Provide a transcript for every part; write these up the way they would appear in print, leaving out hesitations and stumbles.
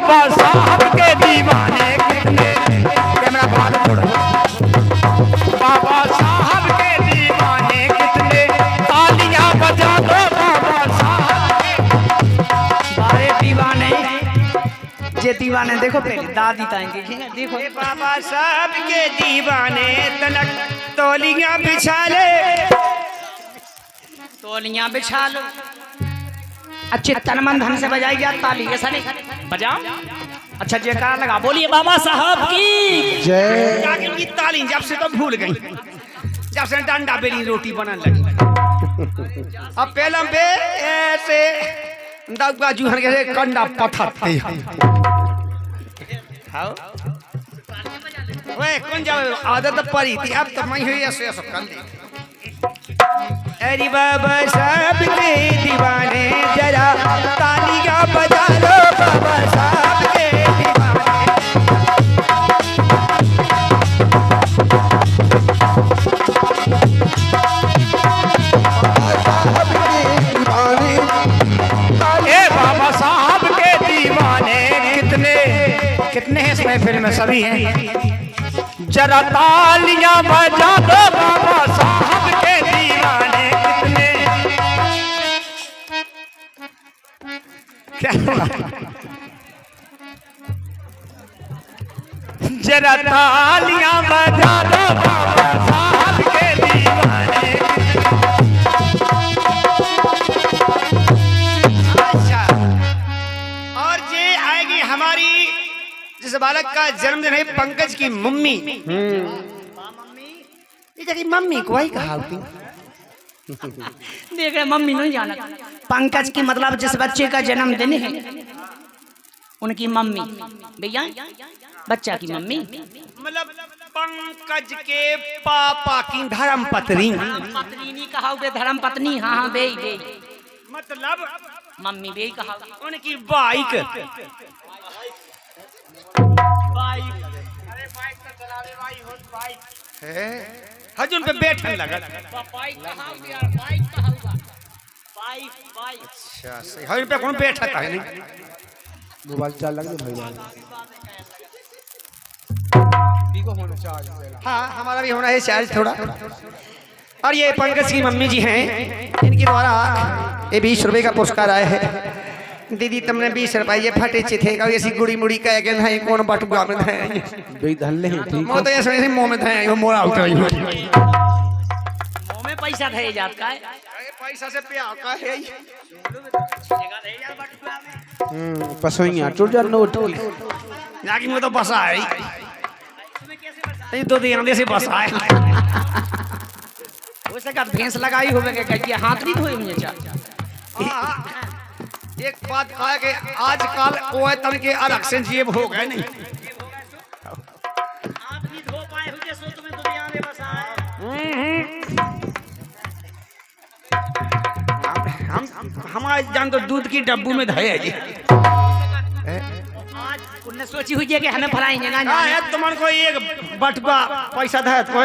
बाबा साहब के दीवाने कितने, कैमरा बाहर छोड़ो, बाबा साहब के दीवाने कितने, तालियां बजा दो बाबा साहब के बारे दीवाने। जे दीवाने देखो पहले दादी ताई देखेंगे, देखो बाबा साहब के दीवाने तलक तौलियां बिछा ले, तौलियां बिछा लो। अच्छे तन मन धन से बजाई जा ताली, ऐसा नहीं बजाओ। अच्छा जयकारा लगा, बोलिए बाबा साहब की जय। जाके उनकी ताली जब से तो भूल गई, जब से डंडा बेली रोटी बनने लगी। अब पहले पे ऐसे दबका जूहर के कंडा पथरते हां वे कौन जाओ आदत पड़ी थी, अब तो मैं ही ऐसे ऐसे कर ली। अरे बाबा साहब के दीवाने जरा तालियां बजा लो बाबा साहब के दीवाने। ए बाबा साहब के दीवाने कितने, कितने हैं इस महफिल में, सभी हैं। जरा तालियां बजा दो बाबा साहब के दीवाने कितने। क्या हुआ? जरा तालियां बजा दो बाबा साहब के दीवाने। अच्छा, और ये आएगी हमारी जिस बालक का जन्मदिन है पंकज की मम्मी। ये जगह मम्मी को ही कहा होती। देख रहे मम्मी नहीं जाना, पंकज की मतलब जिस बच्चे का जन्मदिन है उनकी मम्मी, भैया बच्चा की मम्मी, मतलब पंकज के पापा की धर्म पत्नी। पत्नी नहीं कहा, धर्म पत्नी। हाँ हाँ बे बे, मतलब मम्मी बे कहा। उनकी बाइक हजून पे बैठने लगा। अच्छा सही, हजून पे कौन बैठा था नहीं। मोबाइल चाल लग भैया। हाँ हमारा भी होना है चार्ज थोड़ा। और ये पंकज की मम्मी जी हैं, इनके द्वारा ये 20 रुपए का पुरस्कार आया है। दीदी तुमने 20 रुपए ये फटे थे ऐसी गुड़ी मुड़ी कह के नहीं कौन बटुआ में थे भाई धन ले ठीक वो तो ऐसे मुंह में थे वो मोड़ा उतर मुंह में पैसा थे जात का है, पैसा से प्यार का है। पसोइया टूट जा नोट जाके मुझे तो बसा है तो आंधे से बसा है। वैसे का भैंस लगाई होवे के हाथ नहीं धोए मुझे चा। एक बात कहा कि आजकल ओए तन के अलग से जेब हो गए नहीं। आप नहीं धो पाए हो जैसे तुम्हें दुनिया में बसा है। हमारे जान तो दूध की डब्बू में धये जी। आज उन्हें सोची हुई है कि हमें फलाएंगे ना है तुम्हारे को एक बटुआ पैसा धे तो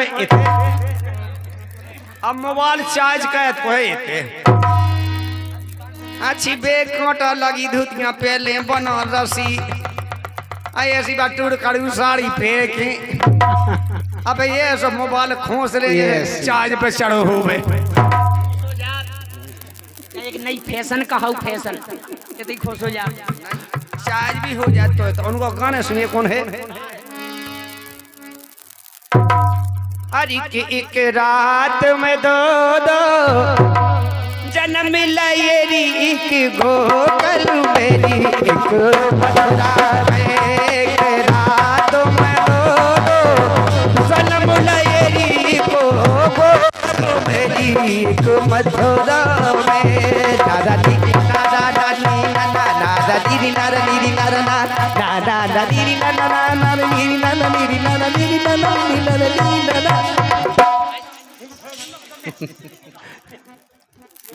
अब मोबाइल चार्ज कर तो अच्छी बेग कांटा लगी धुतियां पहले बना रसी ऐसी बात टूट करू साड़ी फेंकी। अब ये सब मोबाइल खोस ले चार्ज पे चढ़ो हो गए। एक नई फैशन का हाउ फैशन ये खुश हो जा चार्ज भी हो जाते है तो उनको गाने सुनिए कौन है। अरे के एक रात में दो जन्म लायरी एक गो करू मेरी एक मथुरा में एक रात में दो जन्म लायरी को गो करू मेरी एक मथुरा में। दादा दीदी दादा दादी नाना दादा दीदी नाना दीदी नाना दादा दादी नाना नाना दीदी नाना दीदी नाना दीदी नाना दीदी नाना दीदी नाना।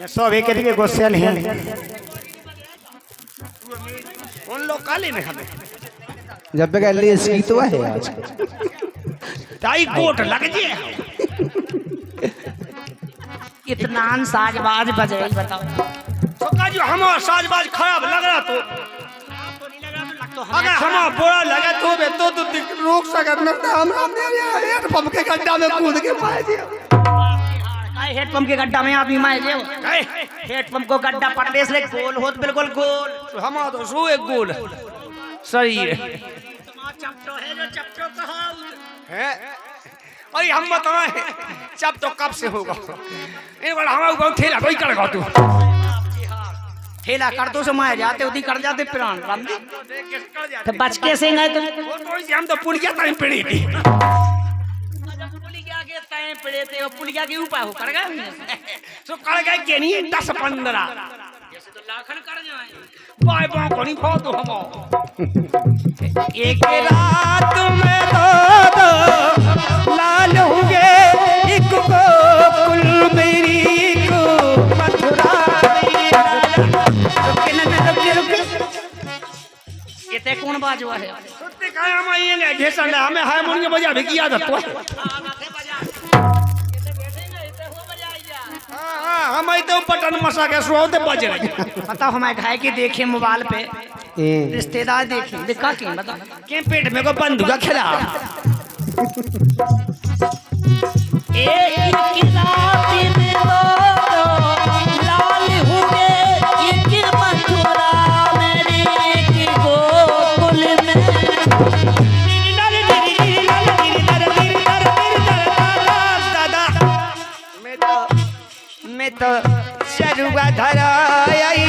सब एक के गुस्से हैं उन लोग काले में हमें जब तक ले इसकी तो है आज ताई कोट लग जे इतना साजबाज बजे बताओ तो का जो हमारा साजबाज खराब लग रहा तो नहीं लग रहा तो अगर हम बोरा लगा तो रोक सकत न त हमरा मेरे हेड पंप के गड्ढा में कूद के मार दिया। हेड पंप के गड्ढा में आप ही मार लियो। हेड पंप को गड्ढा पड़ने से गोल होत बिल्कुल गोल। हम तो सो एक गोल सही है। चपटो है जो चपटो कहो है अरे हम बताए चप तो कब से होगा एक बार हमारे को ठेला कोई कर तू ठेला कर दो से मार जाते उदी कर जाते प्राण रामजी तो बच कैसे गए तुम? हम तो पुलिया टाइम पड़ी थी पुलिया के टाइम पड़े थे और पुलिया के ऊपर हो कर गए सो कर गए के नहीं 10-15 जैसे तो लाखन कर जाए बाय बाय कोनी फो तो हम एक रात में दो लाल होंगे एक गोकुल मेरी को मथुरा ये ते कौन बाजवा है? सुत्ते काय हम आएंगे घेसन हमें हारमोनियम बजा भी की आदत तो हां हम आई तो बटन मसा के सोते बज रहे। बताओ हमारे भाई के देखे मोबाइल पे रिश्तेदार देखे दिखा क्यों बता के पेट में को बंदूक खिला एक रात में दो लाल हुए एक मथुरा मेरे एक गोकुल में दादा मैं तो चरुआ धराई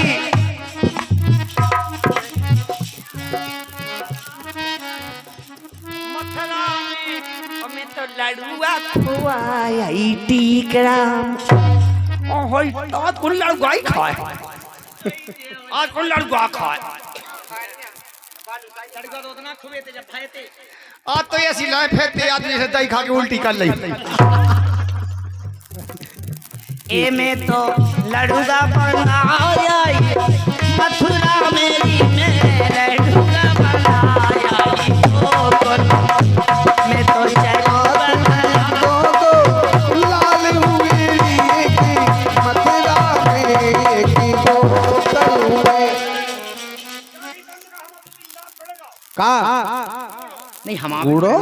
मथुरा में तो लड़ुआ खुआई टीकराम ओ होय आज कौन लड़ुआ ही खाए आज कौन लड़ुआ खाए लड़का तो उतना खुबे थे जब खाए थे आज तो ऐसी लाए फेंकते आदमी से दही खा के उल्टी कर ली ए में तो लड़ूगा बनाया मथुरा मेरी में लड़ूगा बनाया मैं तो चलो लाल हुए मथुरा में गोकुल में का नहीं हमारे बूढ़ो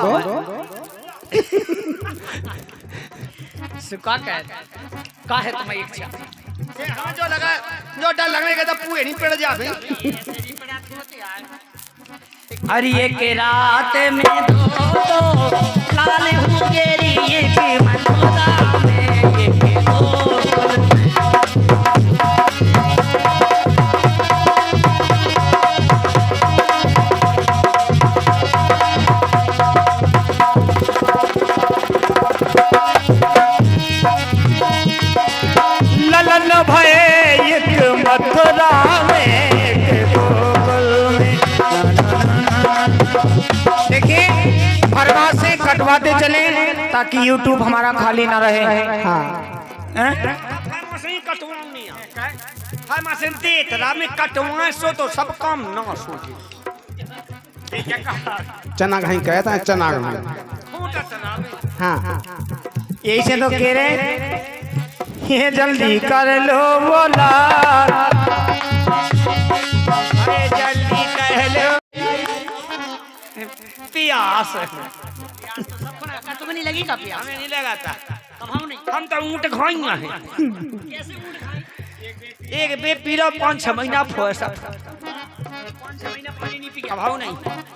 सुका का है तुम्हारी इच्छा हाँ जो डर लगने का तो पूरे नहीं पड़ जा भाई अरे एक रात में दो लाल हुएरी एक मथुरा में एक गोकुल ललन भये एक मथुरा में एक गोकुल में। देखिए फरवा से कटवाते चले ताकि YouTube हमारा खाली ना रहे। हैं? तो सब काम ना सोचे चना घाई कहता है चना घाई हाँ यही से तो कह रहे ये जल्दी कर लो बोला अरे जल्दी कर लो प्यास तुम्हें नहीं लगी का प्यास हमें नहीं लगा था हम नहीं हम तो ऊँट खाएंगे कैसे ऊँट खाए? एक बे पीलो 5-6 महीना फोसा 5-6 महीना पानी नहीं पिया अभाव नहीं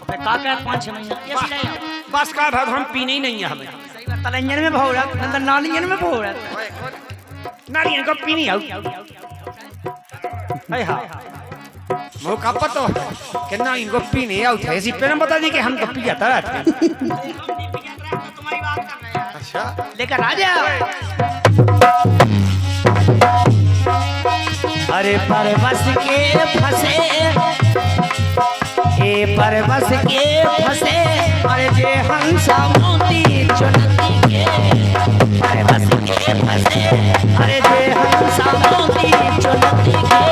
मैं का कर 5-6 महीना कैसे ले आओ बस का भाग हम पीने ही नहीं है हमें सही बात तलंजन में भौरा नंदन नालियन में भौरा नारियल का पीनी आओ हाय हाय वो का पता कि ना इनको पीने आओ थे ऐसी पे बता दी कि हम तो पिया था तुम्हारी बात कर रहे हैं अच्छा लेकर आ जा अरे परवश के फंसे परवश के फंसे अरे जे हंसा मोती चुनती के परवश के फंसे अरे जे हंसा मोती चुनती के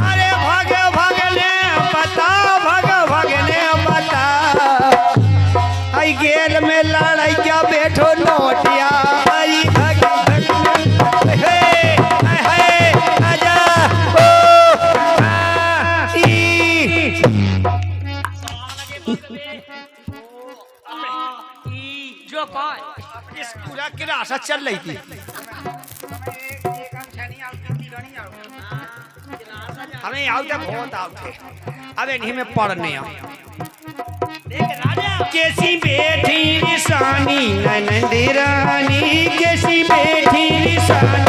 अरे भागे भागने बता आई गेल में लड़ाई क्या बैठो नोटिया आई भागे हे हे आजा आशा चल रही थी। हमें आवते बहुत आवते, अबे नहीं में पढ़ने आओ। कैसी बैठी निशानी ननद रानी, कैसी बैठी निशानी।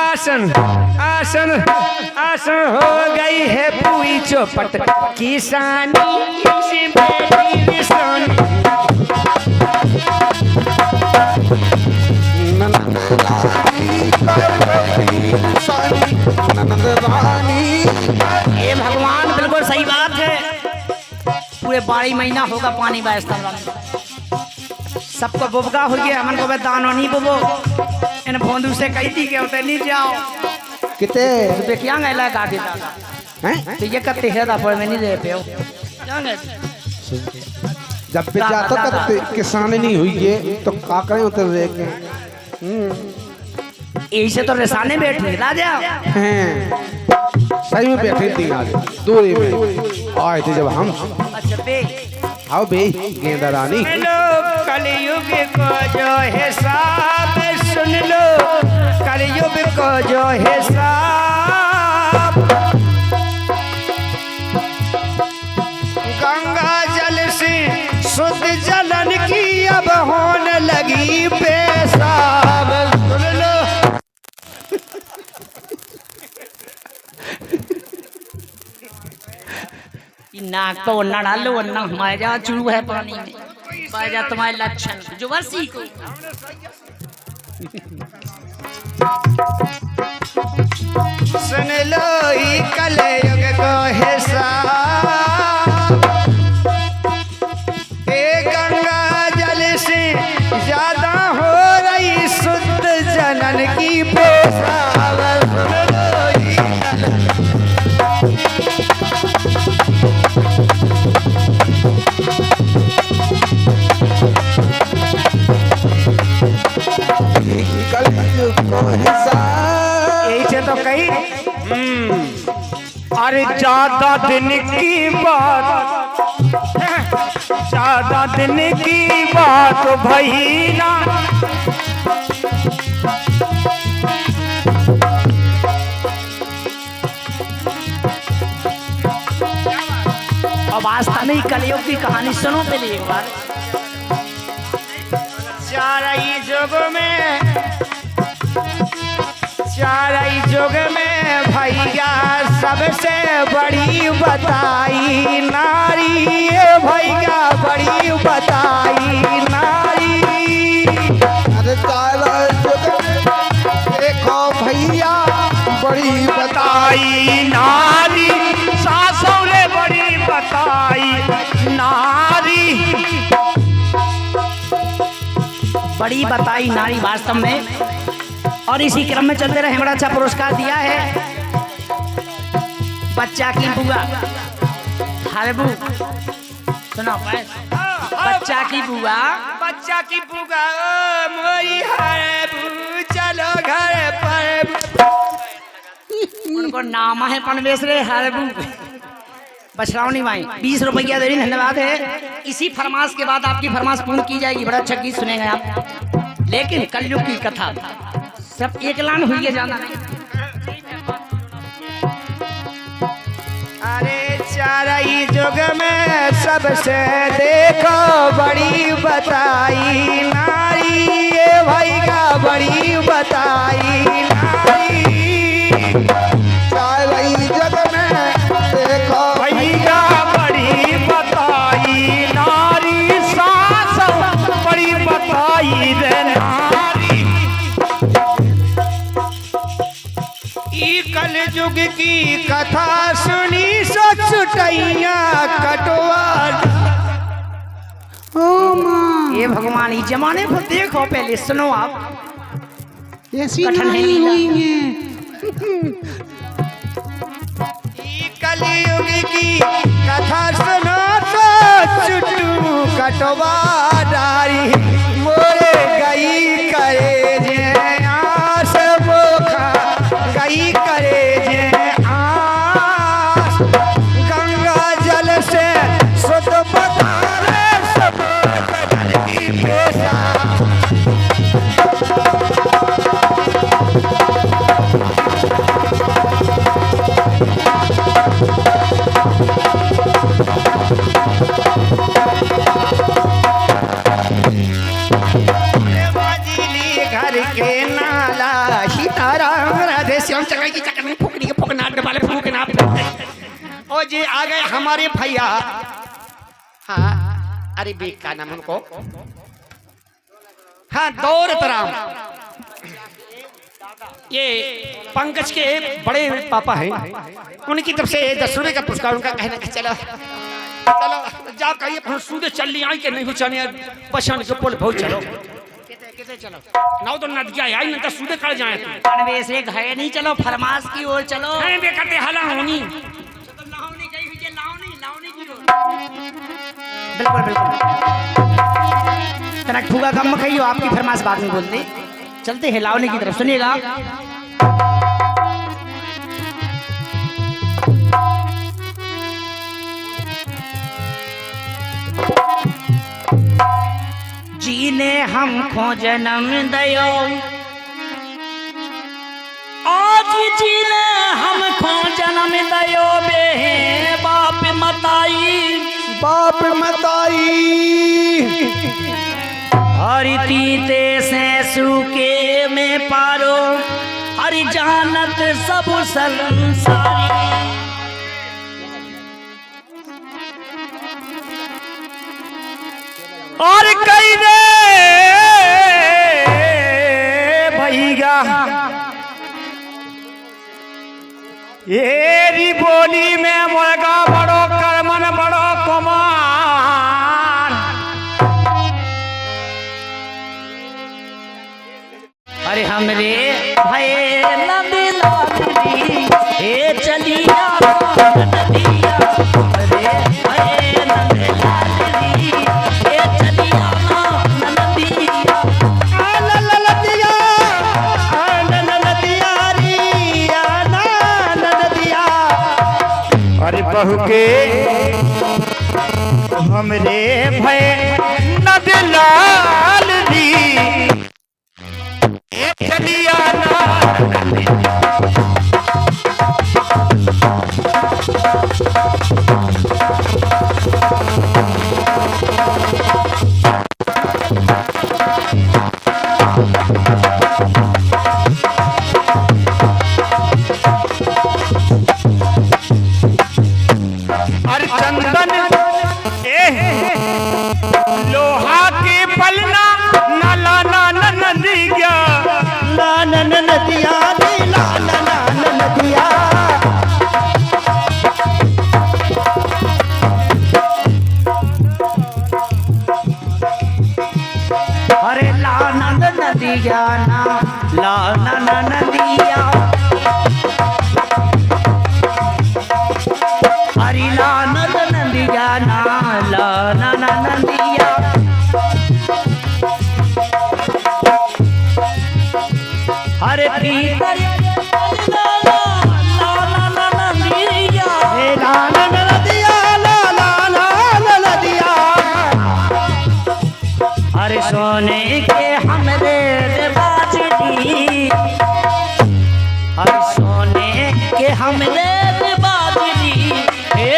आसन आसन आसन हो गई है पूरी चौपट किसानी से बैठी निशानी। ये भगवान बिल्कुल सही बात है। पूरे 12 महीना होगा पानी बरसता सबको बुबका हो गया, हमन को दानो नहीं बुबो इन भोंदू से कही थी कि होते नहीं जाओ कितने रुपये क्या गैला काटे हैं? तो ये करते है दा पर में नहीं दे पे हो जब पे जातो करते किसान नहीं हुई है तो का करें उतर रहे के ऐसे तो रेसाने बैठे राजा हैं। सही में बैठे थी आज दूरी में आए थे जब हम। अच्छा बे आओ बे गेंदा रानी। कलयुग को जो हिसाब सुन लो, कलयुग को जो हिसाब। गंगा जल से शुद्ध जलन की अब होने लगी पेशाब। सुन लो नाक तो ना डालो ना हमारे जहाँ चूरू है पानी में बाजा तुम्हारे लक्षण जो वर्षी को सुन लो ही कलयुग को हिसाब। गंगा जल से ज्यादा हो रही शुद्ध जनन की पेशाब। सुन लो ही ऐसे तो कही अरे ज्यादा दिन की बात, ज्यादा दिन की बात भई ना। अब आज नहीं कलयुग की कहानी सुनो पहले एक बार। चारई जुग में भैया सबसे बड़ी बताई नारी, भैया बड़ी बताई नारी। अरे देखो भैया बड़ी बताई नारी, सासों ने बड़ी बताई नारी। बड़ी बताई नारी वास्तव में। और इसी क्रम में चलते रहे बड़ा अच्छा पुरस्कार दिया है बच्चा की बुआ हरबू। सुनो बच्चा की बुआ, बच्चा की बुआ ओ मोरी हरबू चलो घर पर। उनको नाम है पनवेश रे हरबू बछरावनी माई 20 रुपया दे रही। धन्यवाद है। इसी फरमाश के बाद आपकी फरमाश पूर्ण की जाएगी। बड़ा अच्छा गीत सुनेंगे आप। लेकिन कलयुग की कथा सब एक लान हुई है जाना नहीं। अरे चारई जुग में सबसे देखो बड़ी बताई नारी, ये भैया बड़ी बताई नारी। चारई जग में देखो भैया बड़ी बताई नारी, सास बड़ी बताई रे नारी। ई कल युग की कथा सुनी सो छुटैया कटवा। ये भगवान इस जमाने को देखो पहले सुनो आप। ऐसी कठिन है कलयुग की कथा सुनो तो चुटू कटवा डारी मोरे गई करे जे आस बोखा गई करे जे आस गंगा जल से सुत बतारे सब बदल की पेशा घर के नाला सीताराम राधे श्याम चक्र की चक्कर में फूकनी के फूकना वाले फूकना ओ जी आ गए हमारे भैया। हाँ अरे बेग का नाम उनको हाँ दौलत राम ये पंकज के बड़े पापा हैं उनकी तरफ से 10 रुपए का पुरस्कार उनका कहना कि चलो चलो जाओ कहिए सूदे चल ली आई के नहीं बचाने बचान के पुल बहुत चलो किसे चलो नाउ तो नदिया आई न तो सूदे कर जाए अनवे से घाय नहीं चलो फरमास की ओर चलो अरे बे कहते हला होनी तो लावनी गई हुई है लावनी की ओर बिल्कुल बिल्कुल तनक फूगा कम मखइयो आपकी फरमास बाद में बोलते चलते हैं लावनी की तरफ सुनिएगा। जीने हमको जन्म दयो आज जीने हमको जन्म दयो बे बाप मताई हरि तीते से सूके में पारो हरि जानत सब संसारी और कई दे भैया येरी बोली में मुर्गा बड़ो करमन बड़ो कुमार अरे हमरे भय नदी लाली ए चलिया नदिया अरे भय नदी लाली ए चलिया नदिया अरे बहू के हमरे भय नद लाल दी चलिया अरे चंदन लोहा की पलना नाला नाना नदिया नदिया नदिया अरे लानंद नदिया ना लानंद नदिया हरि लानंद नदिया ना लानंद नदिया हरे पीतर अरे सोने के हमरे बाजरी अरे सोने के हमरे बाजरी हे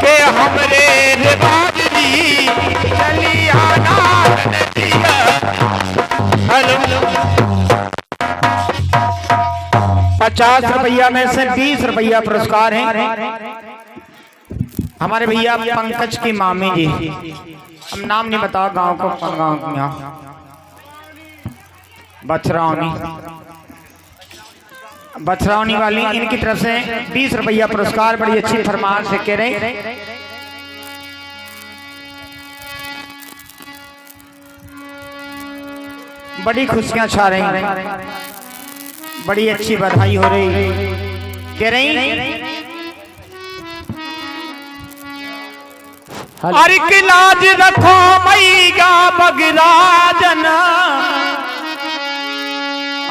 के हमरे बाजरी चलिया नदिया। हेलो 50 रुपया में से 20 रुपया पुरस्कार है हमारे भैया पंकज की मामी जी। हम नाम नहीं बता गांव को गांव यहाँ बछरावनी वाली इनकी तरफ से 20 रुपया पुरस्कार बड़ी अच्छी फरमाइश से कह रहे। बड़ी खुशियां छा रही, बड़ी अच्छी बधाई हो रही। कह रही अरे की लाज रखो मैया बगराजन,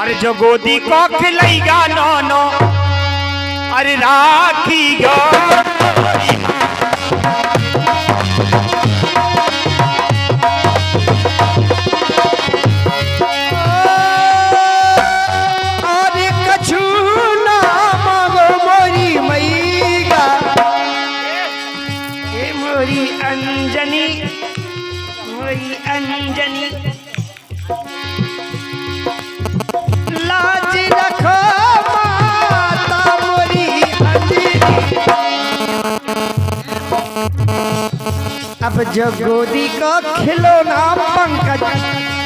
अरे जो गोदी को खिलैया नो अरे राखी गो। अरे कछु ना मांगो मोरी मैया, ए मोरी अंजनी, मोरी अंजनी, लाज रखो माता मोरी अंजनी। अब जो गोदी को खिलौना पंकज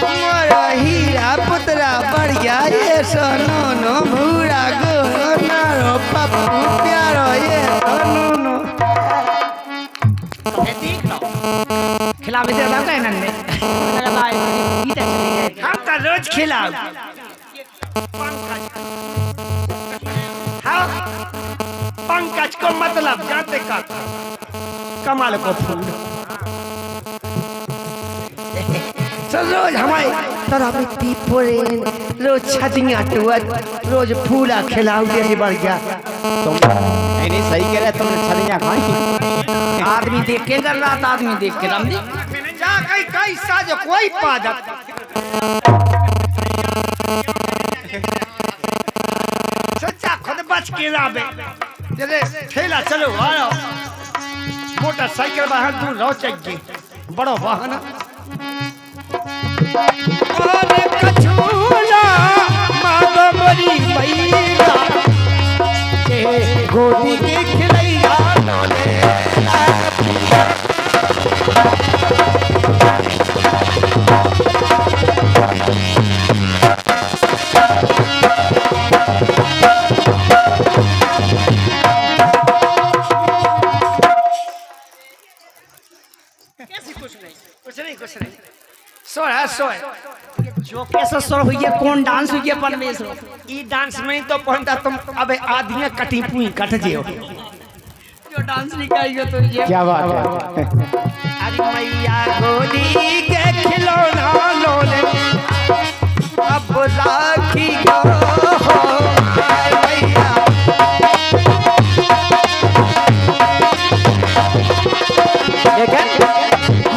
मोरा हीरा पुतरा बढ़िया ये सोनो नो भूरा गोरो नारो पप्पू प्यारो ये सोनो नो। खिला भी देगा क्या इन्होंने? मेरा भाई गीता चली जाएगी। हम तो रोज खिलाओ। हाँ, पंकज को मतलब जानते का कमाल को फूल। तो रोज हमारे तरह मिट्टी फोड़े, रोज छतियाँ टूट, रोज फूला खिलाओ ये बढ़ गया। नहीं सही कह रहे तुमने छलियां खाई। आदमी देख के कर रहा था, आदमी देख के रम जा कहीं कहीं साजो कोई पादत। सोचा खुद बच के राबे, जरे ठेला चलो आओ, मोटरसाइकिल बाहर दूर रहो चाहिए, बड़ो वाहन। अरे कछुला मांगो मोरी मैया, गोदी के खिलैया नोले। कुछ नहीं सोया जो कैसा स्वर हुई है, कौन डांस हुई है परमेश्वर? ई डांस में तो पहुंचा तुम अबे आदमी कटी पुई कट जियो। जो डांस निकालेगा तो ये क्या बात है। अरे मैया गोदी के खिलौना लोले, अब राखी गो मैया।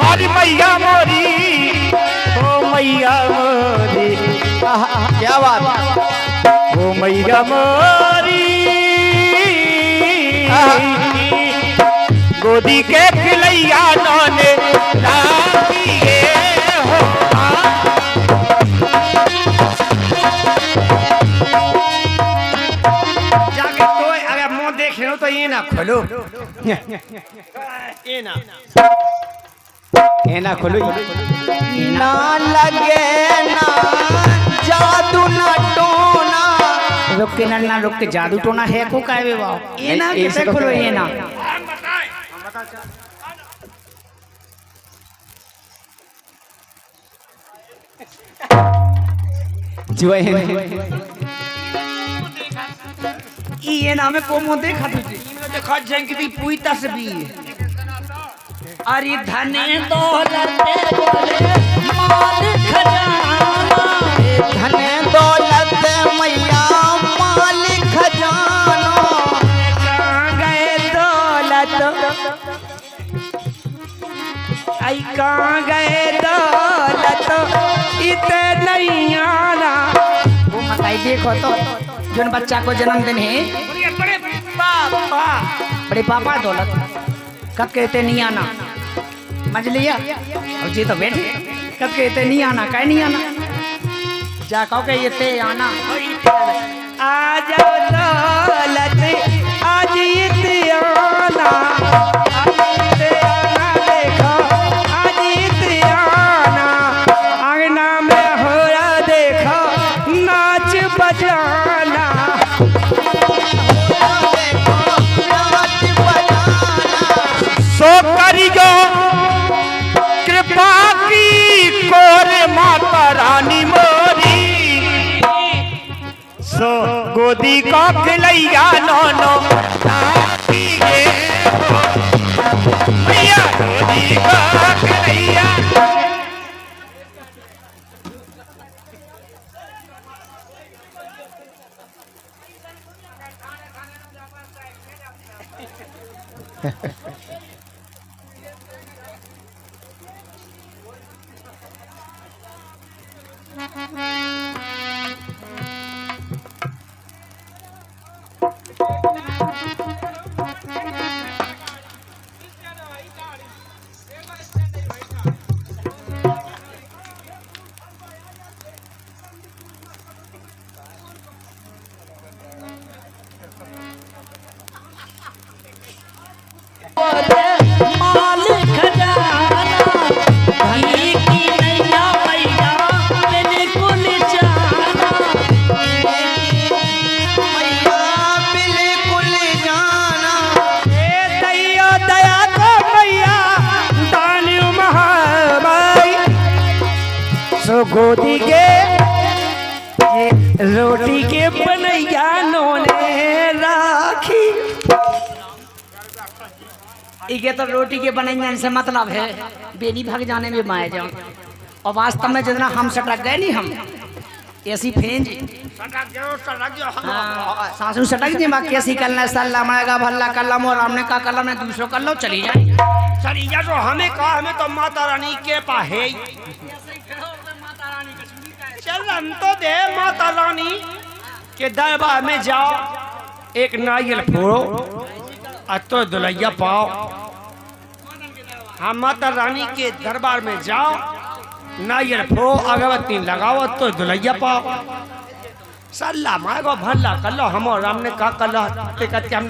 हरी मैया मोरी, ओ मैया मोरी, क्या बात, ओ मैया मोरी, गोदी के खिलैया नौने राखी गे हो। जाके तो अगर मुंह देख रहे हो तो ये ना खोलो, ये ना खोलो ना लगे ना जादू ना टोना। रुक के ना रुक के जादू टोना है को काय वे वाओ ये ना कैसे खोलो ये ना। ये ना में को मुंह देखा तुझे देखा जंगली पुई तस्वीर। अरे धने दौलत बोले माल खजाना, धने दौलत मैया माल खजाना। कहाँ गए दौलत, आई कहाँ गए दौलत, इतने नहीं आना। वो मताई देखो तो जोन बच्चा को जन्मदिन है बड़े पापा, बड़े पापा दौलत कब कहते नहीं आना, समझ लिया? और जी तो बैठे कब कहते नहीं आना, कह नहीं आना, जा कहो के ये आना। आ जाओ दौलत आज इतने आना, देखो आज इतने आना, अंगना में हो रहा देखो नाच बजाना। सो करियो कृपा की कोरे माता रानी मोर गोदी को खिलैया नौनो नाती गे भैया गोदी को खिलैया। माल खजाना भाई की नैया मैया बिल्कुल जाना मैया बिल्कुल जाना। ए दैया दया को मैया दानियो महाबाई सो गोदी के ये रोटी के बनैया नोने राखी। इके तो रोटी के बनैया से मतलब है बेनी भाग जाने में माए जाऊं और वास्तव में जितना हम सटक गए नहीं हम ऐसी फेंज सासू सटक जी माँ कैसी कलना सल्ला माएगा भल्ला कलम और हमने का कलम ने दूसरों कर लो चली जाए सरिया जो हमें कहा हमें तो माता रानी के पास है। चल हम तो दे माता रानी के दरबार में जाओ एक नारियल फोड़ो और तो दुलैया पाओ। हम माता रानी के दरबार में जाओ नारियल फोड़ो अगरबत्ती लगाओ तो दुलैया पाओ। सल्ला मांगो भल्ला कर लो हम राम ने कहा कर लो टिकट हम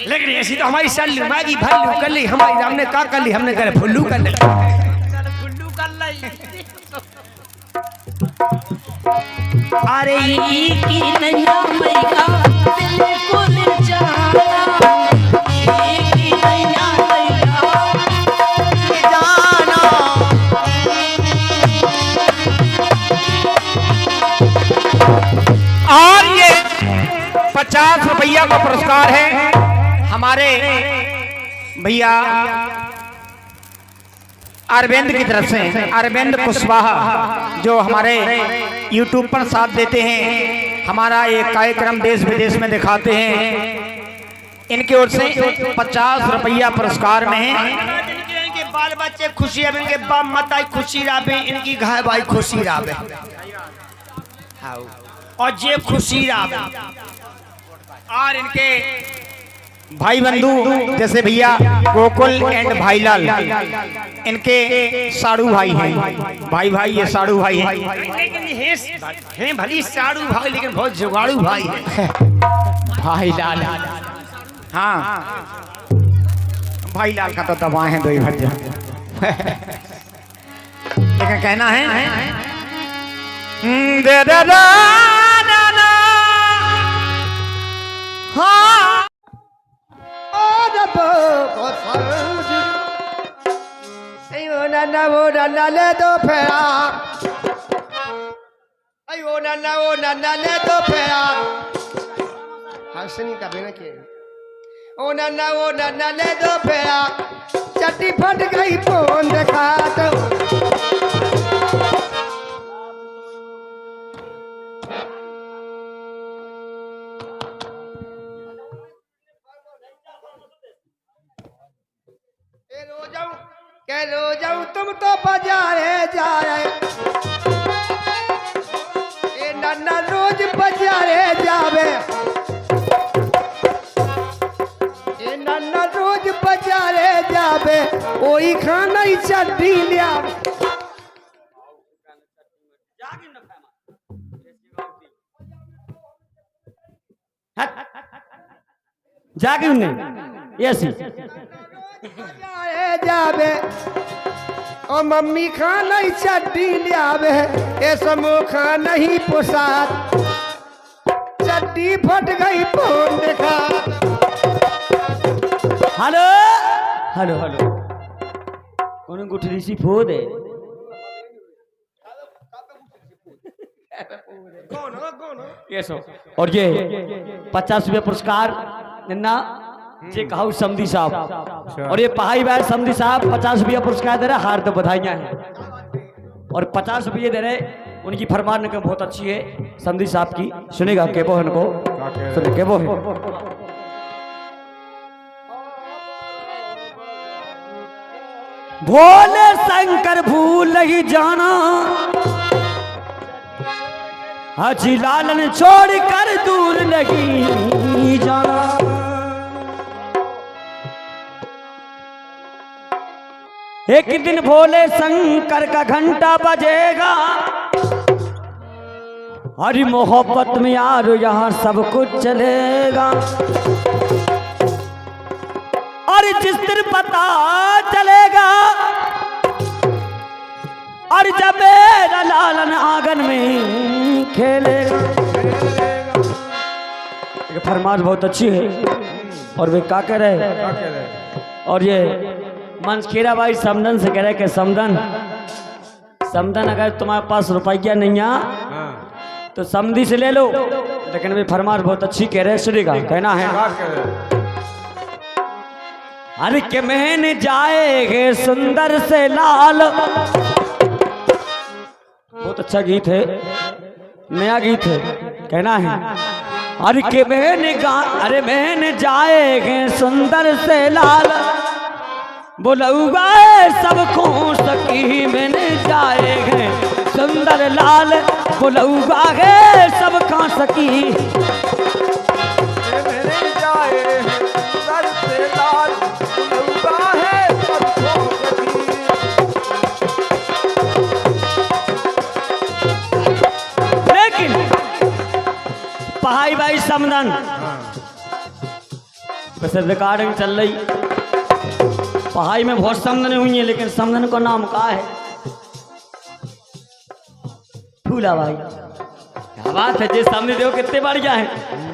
लेकिन ऐसी तो हमारी सल्लू मांगी भल्लू कर ली हमारी राम ने कहा कर ली हमने करे फुल्लू कर ली फुल्लू कर ली। अरे ई की नैया मैया बिल्कुल जाना ई की नैया मैया जाना। और ये 50 रुपया का पुरस्कार है हमारे भैया अरविंद की तरफ से। अरविंद कुशवाहा जो हमारे YouTube पर साथ देते हैं, हमारा ये कार्यक्रम देश विदेश में दिखाते हैं। इनकी ओर से 50 रुपया पुरस्कार में है। इनके बाल बच्चे खुशी है इनके बाप माता खुशी राबे इनकी घर भाई खुशी राबे और जे खुशी राबे और इनके भाई बंधु जैसे भैया गोकुल एंड भाईलाल इनके साड़ू भाई हैं। भाई भाई ये साड़ू भाई हैं। लेकिन हैं भली साड़ू भाई लेकिन बहुत जुगाड़ू भाई है। भाईलाल हाँ भाईलाल का तो दवा है दो ही भर जा। लेकिन कहना है दे दे दा ना ना हाँ वो नन्ना ले दो फेरा वो नन्ना ले दो फेरा हंसनी का बिना के वो नन्ना ले दो फेरा चट्टी फट गई फोन देखा तो रो जाऊं तुम तो बाजारे जा रहे ए नन्ना रोज बाजारे जावे ए नन्ना रोज बाजारे जावे ओई खाना ही चड्डी लिया जाके नहीं ऐसी जावे ओ मम्मी खाना ही चड्डी लियावे ए समूह खाना ही पोसात चड्डी फट गई फोन देखा हेलो हेलो हेलो कौन गुठली सी फो दे कौन हो ये सो और ये 50 रुपये पुरस्कार निन्ना जे कहा समधी साहब और ये पहाई भाई समधी साहब 50 रुपया पुरस्कार दे रहे, हार तो बधाइयाँ हैं और 50 रुपये दे रहे। उनकी फरमान नकम बहुत अच्छी है समधी साहब की, सुनेगा के बोहन को सुने के बोहन। भोले शंकर भूल ही जाना, हाजी लालन छोड़ कर दूर नहीं जाना। एक दिन भोले शंकर का घंटा बजेगा, हरी मोहब्बत में यार यहाँ सब कुछ चलेगा। और जिस दिन पता चलेगा, और जब मेरा लालन आंगन में खेलेगा। फरमाश बहुत अच्छी है और वे क्या कह रहे और ये मंसखेरा भाई समदन से कह रहे कि समदन अगर तुम्हारे पास रुपया नहीं है तो समधी से ले लो, लेकिन वे फरमाश बहुत अच्छी कह रहे। सुनेगा कहना है, अरे के महन जाएगे सुंदर से लाल। बहुत अच्छा गीत है, नया गीत है, कहना है अरे के महन जाएगे सुंदर से लाल। बोलूगा सबको सकी मैंने जाएगे सुंदर लाल। बोलूगा है सबका सकी मेरे जाए सर से लाल, बोलूगा है सबको सकी। लेकिन पहाई भाई समदन वैसे रिकॉर्डिंग चल रही, पहाई में बहुत समदन हुई है, लेकिन समदन का नाम क्या है? फूला भाई। क्या बात है, जिस सामने देखो कितने बढ़िया है।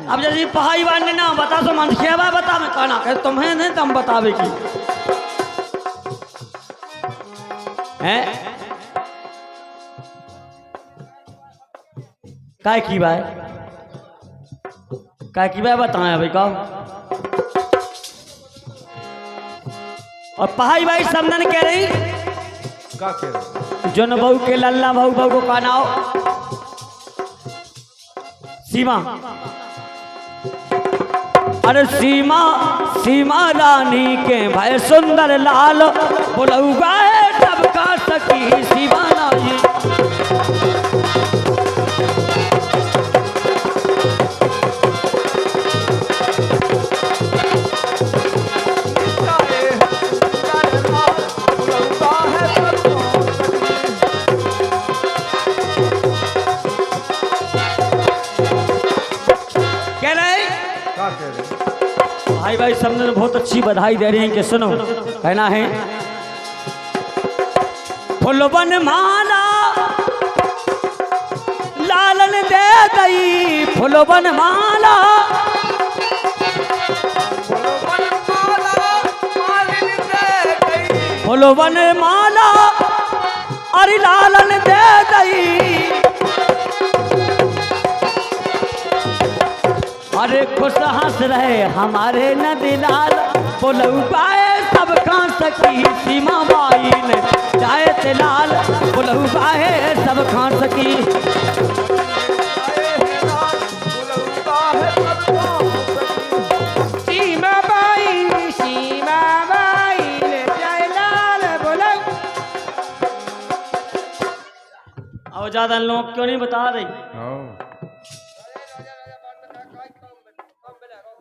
अब जैसे पहाई भाई ने नाम बता सो मन क्या भाई बता मैं कहना कह तुम्हें नहीं तुम बतावे की हैं काय की भाई बताए भाई कहो। और पहाई भाई समदन कह रही जोन बहू के लल्ला बहू को का नाव सीमा। अरे सीमा रानी के भाई सुंदर लाल। बोलूगा सबका सखी सीमा नाई। भाई समझने बहुत अच्छी बधाई दे रही हैं कि सुनो कहना है फुलवन माला लालन दे दई। फुलवन माला फुलवन माला अरे लालन दे दई। अरे खुश हंस रहे हमारे नदीलाल। बोलूगा सबका सखी सीमा बाई ने जाए ते लाल। बोलूगा है सबका सखी सीमा बाई ने जाए लाल। बोलो अब ज्यादा लोग क्यों नहीं बता रही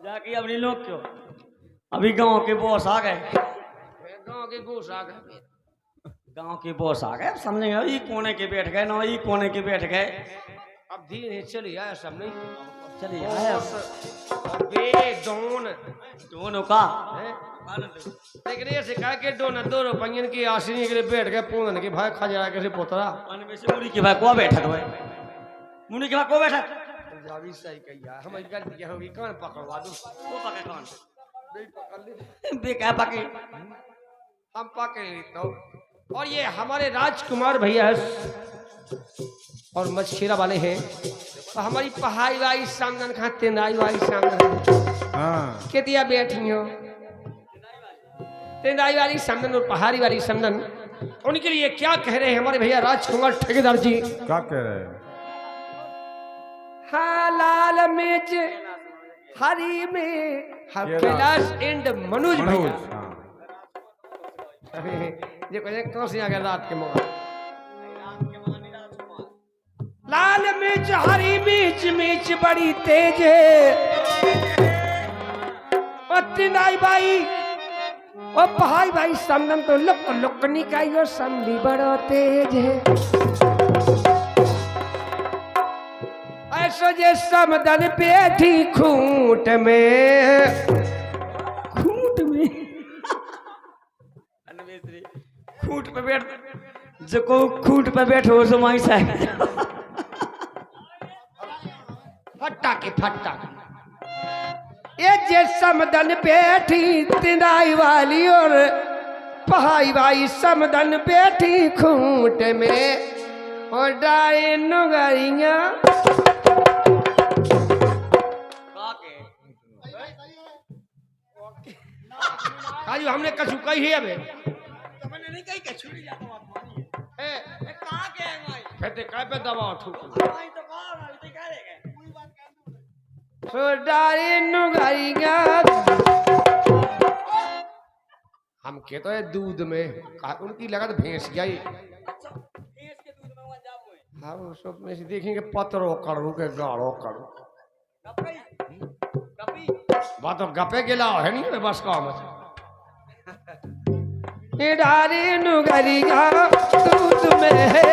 जाके अपने लोग क्यों। अभी गांव के बॉस आ गए, गांव के गोश आ गए, गांव के बॉस आ गए समझेंगे। ये कोने के बैठ गए ना, ये कोने के बैठ गए। अब धीरे चली आया सब नहीं चलिए आया अबे दोनों का लेकिन ऐसे कह के दो रुपये की आशीनी के लिए बैठ गए पून के भाई खा जा कैसे पोतरा मुड़ी के भाई को बैठा भाई मुड़ी के भाई को बैठा जावी सही कहिया हमारी गलती क्या होगी कान पकड़वा दो। वो पके कौन नहीं पकड़ ले बे क्या पके हम पकड़ लेते हो। और ये हमारे राजकुमार भैया है और मछखेरा वाले हैं, तो हमारी पहाड़ी वाली सामने कहाँ तेंदाई वाली सामने हाँ के दिया बैठी हो, तेंदाई वाली सामने और पहाड़ी वाली सामने, उनके लिए क्या कह रहे हैं हमारे भैया राजकुमार ठेकेदार जी? क्या कह रहे हैं? हाँ लाल मिर्च हरी में कैलाश एंड मनोज भैया। हाँ। ये कौन सी आ गया रात के मौका? लाल मिर्च हरी मिर्च मिर्च बड़ी तेज है, तेंदाई भाई और पहाड़ी भाई समदन तो लुक लुकनी का यो समझी बड़ा तेज है। ऐसो जे समदन बैठी खूंट में, खूंट में खूंट पे बैठ, जो को खूंट पे बैठो सो माई साहब फट्टा के फट्टा ये जे समदन बैठी तेंदाई वाली और पहाड़ी भाई समदन बैठी खूंट में और डाए नुगरिया। आज हमने कछु कही है अबे, मैंने नहीं कही कछु नहीं जाता बात मानी ए, है कहां के हैं भाई फिर ते काय पे दबाव थू भाई तो कहां ना तो कह रहे हैं पूरी बात कर दो सो डाए नुगरिया। हम के तो है दूध में उनकी लगत भैंस गई। अच्छा भैंस के दूध में वहां जाओ है हाँ वो सब में से देखेंगे पत्रो करू के गाढ़ो करू कभी बात तो गपे गिला है नहीं बस काम डारे नुगरिया दूध में है।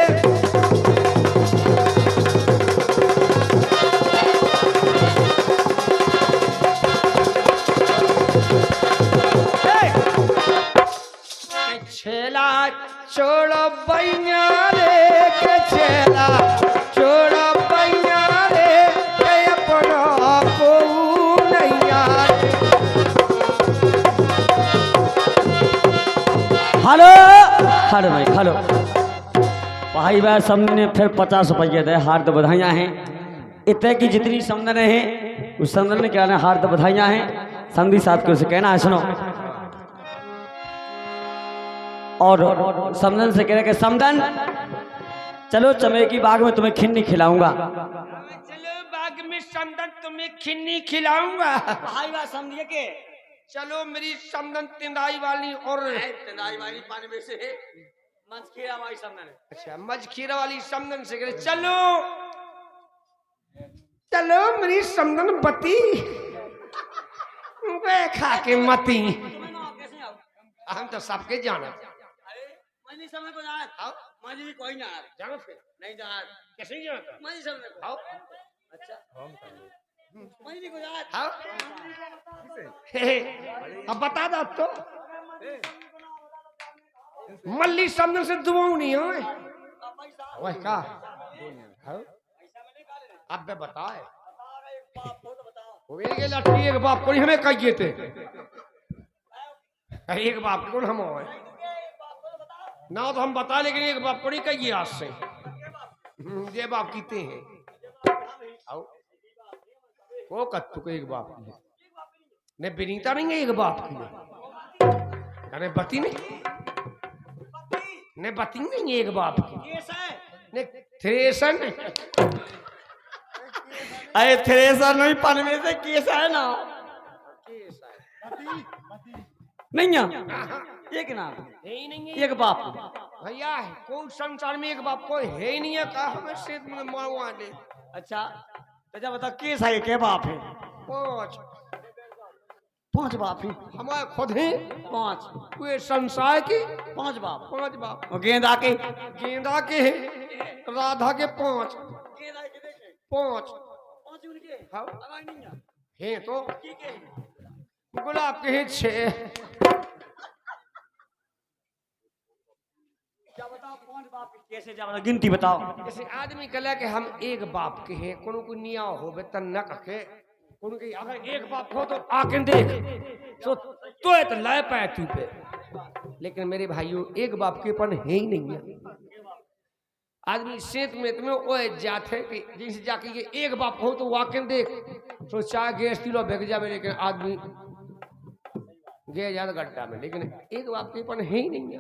छेला छोड़ो बैया रे के छेला छोड़ो बैया रे के अपना को नैया। हेलो हेलो भाई हेलो भाई भाई समझ ने फिर 50 रुपये दे हार्द बधाइयाँ हैं। इतने की जितनी समझने हैं उस समझने ने क्या है हार्द बधाइयाँ हैं। संधि साहब को उसे कहना है सुनो, और समदन से कह रहे कि समदन चलो चमेकी बाग में तुम्हें खिन्नी खिलाऊंगा। चलो बाग में समदन तुम्हें खिन्नी खिलाऊंगा। भाई बात समझिए के चलो मेरी समदन तेंदाई वाली और तेनाली वाली पानी में से मंचखेड़ा वाली समझने अच्छा मजखीरा वाली समदन से कह रहे चलो चलो मेरी समदन बती वे खा के मती। कैसे आओ हम तो सबके जाना अरे मैं नहीं समझ को जाना आओ मुझे भी कोई ना जानो फिर नहीं जाना कैसे जाना मैं नहीं समझ को आओ अच्छा मैं नहीं को जाना आओ अब बता दो तो मल्ली समदन से दुआऊ नहीं हो पैसा वह का अब बे बताए बाप हो तो बताओ वो ये लड़की एक बाप को नहीं हमें कहिए थे एक बाप को हम हो ना तो हम बता लेकिन एक बाप को नहीं कहिए आज से ये बाप कीते हैं आओ वो कत्तू को एक बाप की है ने विनीता नहीं है एक बाप की है अरे बती नहीं ने बती नहीं है एक बाप की केस है ने थ्रेसन अरे थ्रेसर नहीं पनवे से केस है ना नहीं एक ना ही नहीं है एक बाप भैया कौन संसार में एक बाप को है ही नहीं है कहा हमें से मारवा दे अच्छा तो जब बताओ केस है के बाप है पांच 5 बाप है हमारे खुद हैं 5 वे संसार की 5 बाप पांच बाप और गेंदा के गेंदा के हैं राधा के पांच केस है के देखे पांच पांच उनके हाँ अगर नहीं है हैं तो ठीक है गुलाब के हैं 6 क्या बताओ कौन बाप की कैसे जब बताओ गिनती बताओ जैसे आदमी कहला कि हम एक बाप के हैं कोनो को निया हो बे न कहे कोनो के अगर एक बाप हो तो आके देख तो है तो लाए पाए तू पे लेकिन मेरे भाइयों एक बाप के पन है ही नहीं है आदमी सेत में वो जाते कि जिनसे जाके ये एक बाप हो तो वाकई देख तो चाहे गैस किलो बिक जावे, लेकिन आदमी गए ज्यादा गड्ढा में, लेकिन एक बाप के अपन है ही नहीं है,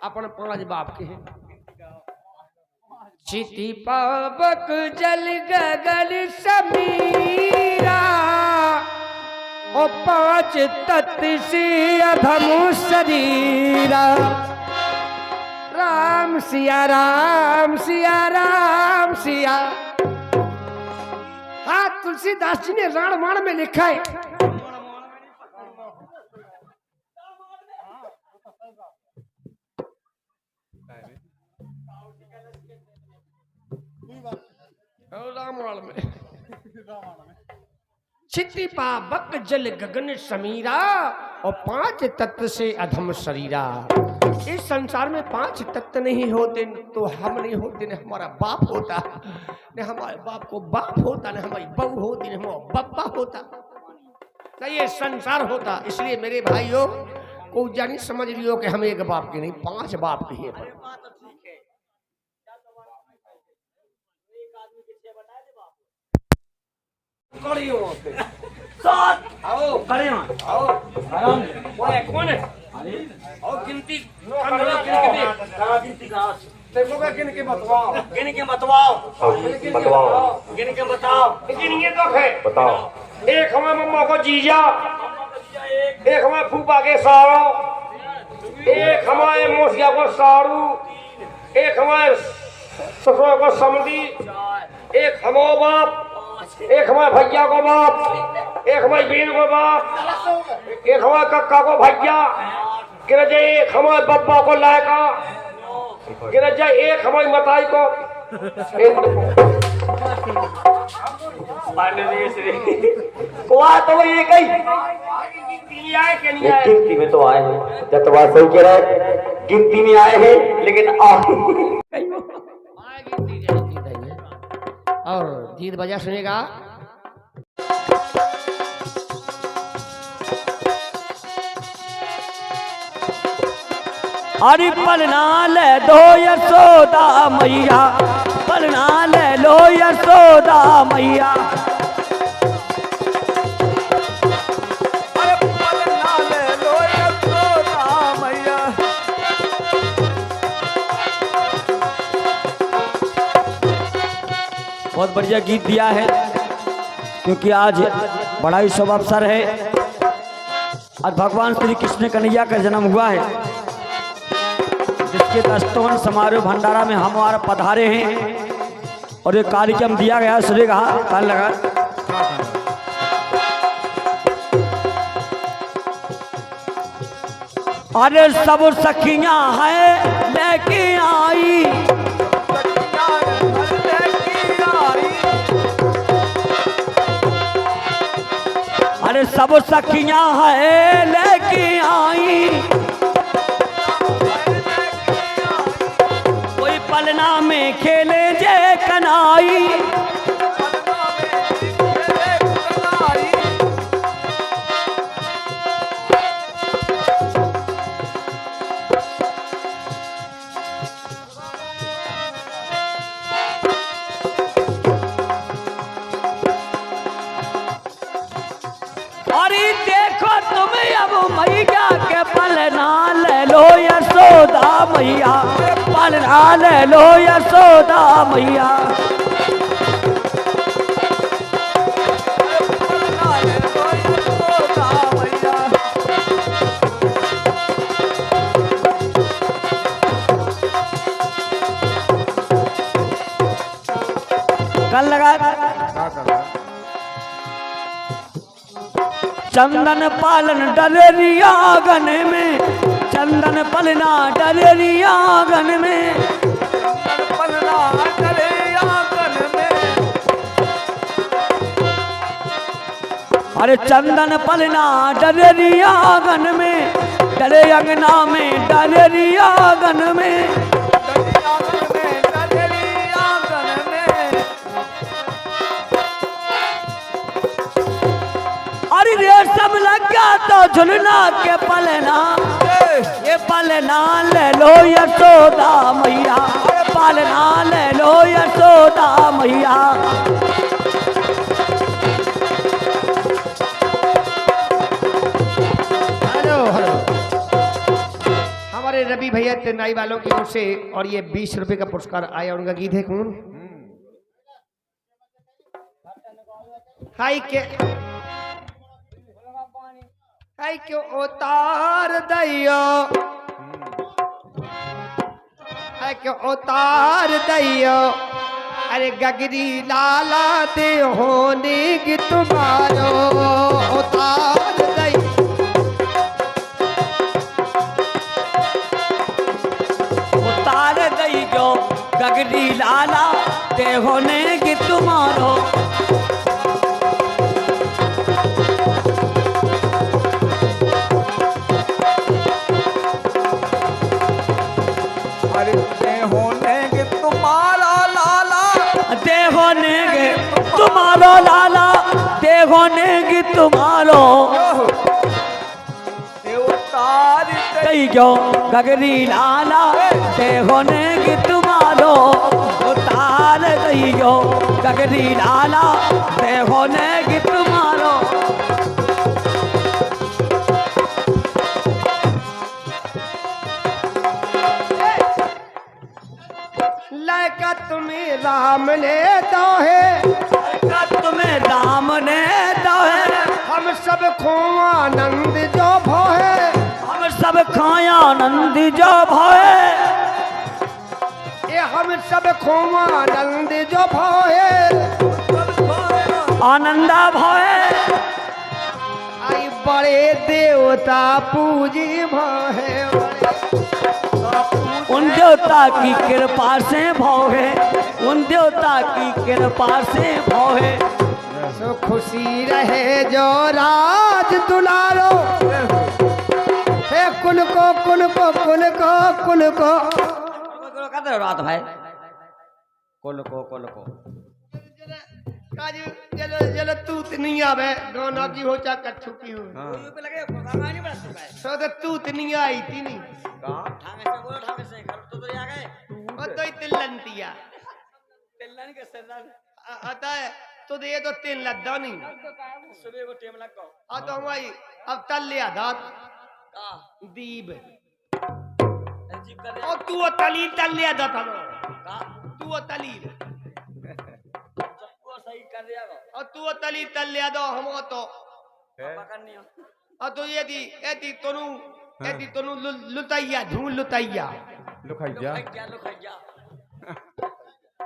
अपन 5 बाप के हैं। चिति पावक जल गगन समीरा, ओ 5 तत्व से अधम शरीरा। राम सिया राम सिया राम सिया। हाँ, तुलसीदास जी ने रामायण में लिखा है, रामायण में चिति पावक जल गगन समीरा, और 5 तत्व से अधम शरीरा। इस संसार में 5 तत्व नहीं होते तो हम नहीं होते, न हमारा बाप होता, न हमारे बाप को बाप होता, न हमारी बहू होती, न हमारा बप्पा होता, न ये संसार होता। इसलिए मेरे भाइयों को जानी समझ लियो कि हम एक बाप के नहीं 5 बाप के हैं। आओ खड़े आओ आराम। वो है कौन है? और गिनती गिनती कहाँ से गिन के बताओ, गिन के बताओ, गिन के बताओ, गिनिए तो है बताओ। एक हमारे मम्मा को जीजा, एक हमारे फूफा के सारो, एक हमारे मौसिया को सारू, एक हमारे ससुर को समधी, एक हमारा बाप, एक हमारे भैया को बाप, एक हमारी बहन को बाप, एक हमारे कक्का को भैया, गिर जाए एक हमारे बब्बा को लायका, गिर जाए एक हमारी मताई को। तो ये कहीं गिनती में तो आए हैं, जब बात सही कह रहे, गिनती में आए हैं लेकिन और गीत बजा सुनेगा। अरे पलना ले दो यशोदा मैया, पलना ले लो यशोदा मैया। अरे पलना ले लो यशोदा मैया। बहुत बढ़िया गीत दिया है, क्योंकि आज बड़ा ही शुभ अवसर है। आज भगवान श्री कृष्ण कन्हैया का जन्म हुआ है, जिसके दस्तों समारोह भंडारा में हम हमारा पधारे हैं और ये कार्यक्रम दिया गया। सुबह कहा कान लगा। अरे सब सखियां हैं लेके आई, अरे सब सखियां हैं लेके आई। कोई पलना में खेले जे कनाई, मैया के पलना ले लो यशोदा मैया, पलना ले लो यशोदा मैया। कल लगा चंदन पालन डलेरिया आंगन में, चंदन पलना डलेरिया आंगन में, पलना डलेरिया आंगन में। अरे चंदन पलना डलेरिया आंगन में, डले अंगना में डलेरिया आंगन में। रेशम लगा तो झुलना के पलना, ये पलना ले लो यशोदा मैया, पालना ले लो यशोदा मैया। हेलो हेलो, हमारे रवि भैया तेनाई वालों की ओर से और ये 20 रुपए का पुरस्कार आया। उनका गीत है कौन? हाय के उतार दैयो, हाय के उतार दैयो, अरे गगरी लाला दे होने की तुम्हारो उतार दैयो। उतार दई जो गगरी लाला ते होने की तुम्हारो। तुम्हारो लाला देखो नेगी तुम्हारो कही जो गगरी लाला देखो नेगी तुम्हारो। उतार कही जो गगरी लाला देखो नेगी तुम्हारो। लड़का तुम्हें राम ने दो है, तुम्हें राम ने दो है। हम सब खो आनंद जो भोए, हम सब खाया आनंद जो भोए। ये हम सब खो आनंद जो भोए, आनंदा भोए। आई बड़े देवता पूजी भोए, उन देवता की कृपा से भोगे, उन देवता की कृपा से भोगे। सो खुशी रहे जो राज दुलारो, हे कुल को कुल को कुल को कुल को रात भाई कुल को काजू चलो चलो तूत नहीं आवे दोनों की हो चा कच्छू की हो। सो तो तूत नहीं आई थी नहीं और तो तिल्लंतिया आता है तो ये तो तीन लद्दा नहीं सुबह को टेम लग गो आ तो हमारी अब तल लिया धात दीब और तू तली तल लिया था तू तली और तू तली तल लिया दो हम तो और तो ये दी तोनू लुताइया झूल लुताइया लुखाइया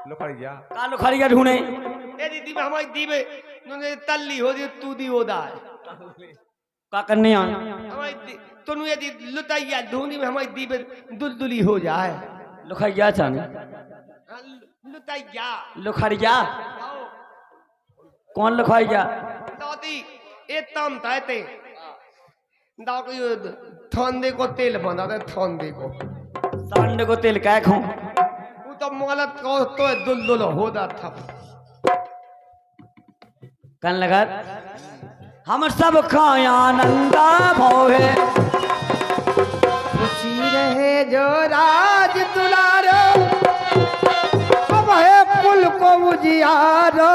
लुखाइया का लुखाइया ढूंढे ए दीदी हमारी दीबे नुने तल्ली हो दी तू दी होदा का करने आ हमारी तोनू ये दी लुताइया ढूंढी में हमारी दीबे दुलदुली हो जाए लुखाइया चाने लुताइया लुखाइया कौन लुखाइया दादी ए तम ताते दाव को ठंडे को तेल बना दे ठंडे को सांडे को तेल काय खाऊं वो तो मोलत को तो दुलदुल होदा था कन लगा हम सब खाया आनंदा भोगे खुशी रहे जो राज दुलारो अब है कुल को उजियारो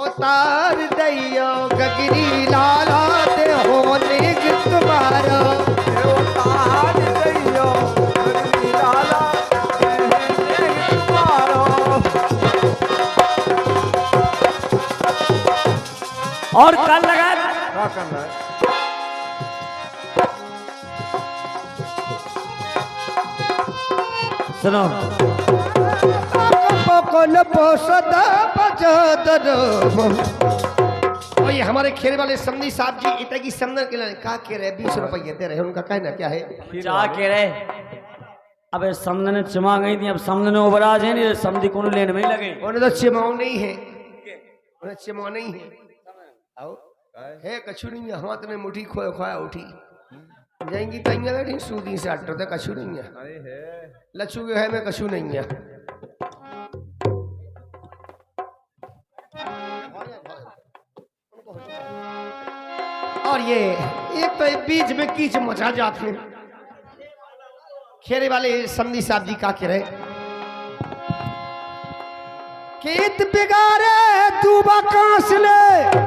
उतार दैयो गगरी लाला दे होने की तुम्हारो उतार दैयो गगरी लाला दे होने की तुम्हारो। और कल लगा क्या करना है सुनो कोल पोसदा बजदर और ये हमारे खेल वाले समनी साहब जी इतना की समझने के लिए क्या कह रहे हैं 20 रुपये दे रहे हैं उनका कहना क्या है क्या कह रहे अबे समझने ने चमा गई थी अब समझने उबराज है नहीं समझी कौन लेने में ही लगे उन्हें तो चिमाऊ नहीं है उन्हें चिमाऊ नहीं है आओ है कछु नहीं है हाथ में मुट्ठी खोया उठी जाएंगी तैयार बैठी सूदी से अट्टर तक कछु नहीं है अरे है लच्छू के है में कछु नहीं है और ये एक तो बीच में कीच मचा जाते हैं खेरे वाले समनी साहब जी का कह रहे खेत बिगाड़े तू बकास ले